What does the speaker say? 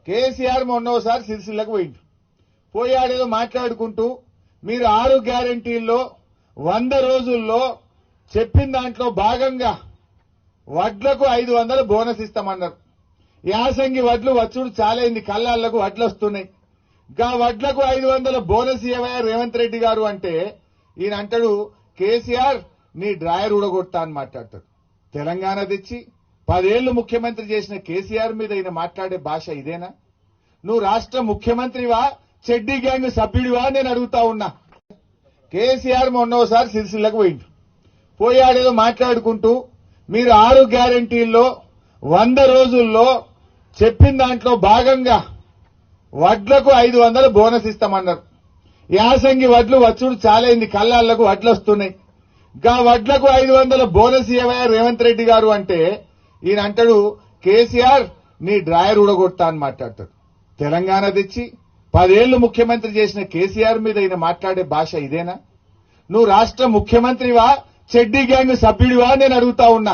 కేసీఆర్ మొన్నోసారి సిరిసిల్లకు పోయిండు. పోయాడేదో మాట్లాడుకుంటూ మీరు 6 గ్యారెంటీల్లో 100 రోజుల్లో చెప్పిన దాంట్లో భాగంగా వడ్లకు 500 బోనస్ ఇస్తామన్నారు. యాసంగి వడ్లు వచ్చుడు చాలైంది, కళ్ళాళ్లకు వడ్లు వస్తున్నాయి. గా వడ్లకు 500 బోనస్ ఇవ్వయా రేవంత్ రెడ్డి గారు అంటే ఈయన అంటాడు కేసీఆర్ నీ డ్రాయర్ ఊడగొట్టా అని మాట్లాడతాడు. తెలంగాణ తెచ్చి 10 ఏళ్లు ముఖ్యమంత్రి చేసిన కేసీఆర్ మీద ఈయన మాట్లాడే భాష ఇదేనా? నువ్వు రాష్ట్ర ముఖ్యమంత్రివా, చెడ్డీ గ్యాంగ్ సభ్యుడివా నేను అడుగుతా ఉన్నా. కేసీఆర్ మొన్నోసారి సిరిసిల్లకు పోయిండు. పోయాడేదో మాట్లాడుకుంటూ మీరు 6 గ్యారెంటీల్లో 100 రోజుల్లో చెప్పిన దాంట్లో భాగంగా వడ్లకు 500 బోనస్ ఇస్తామన్నారు. యాసంగి వడ్లు వచ్చుడు చాలైంది, కళ్ళాళ్లకు వడ్లు వస్తున్నాయి. గా వడ్లకు 500 బోనస్ ఇవ్వయా రేవంత్ రెడ్డి గారు అంటే ఈయన అంటాడు కేసీఆర్ నీ డ్రాయర్ ఊడగొట్టా అని మాట్లాడతాడు. తెలంగాణ తెచ్చి 10 ఏళ్లు ముఖ్యమంత్రి చేసిన కేసీఆర్ మీద ఈయన మాట్లాడే భాష ఇదేనా? నువ్వు రాష్ట్ర ముఖ్యమంత్రివా, చెడ్డీ గ్యాంగ్ సభ్యుడివా నేను అడుగుతా ఉన్నా.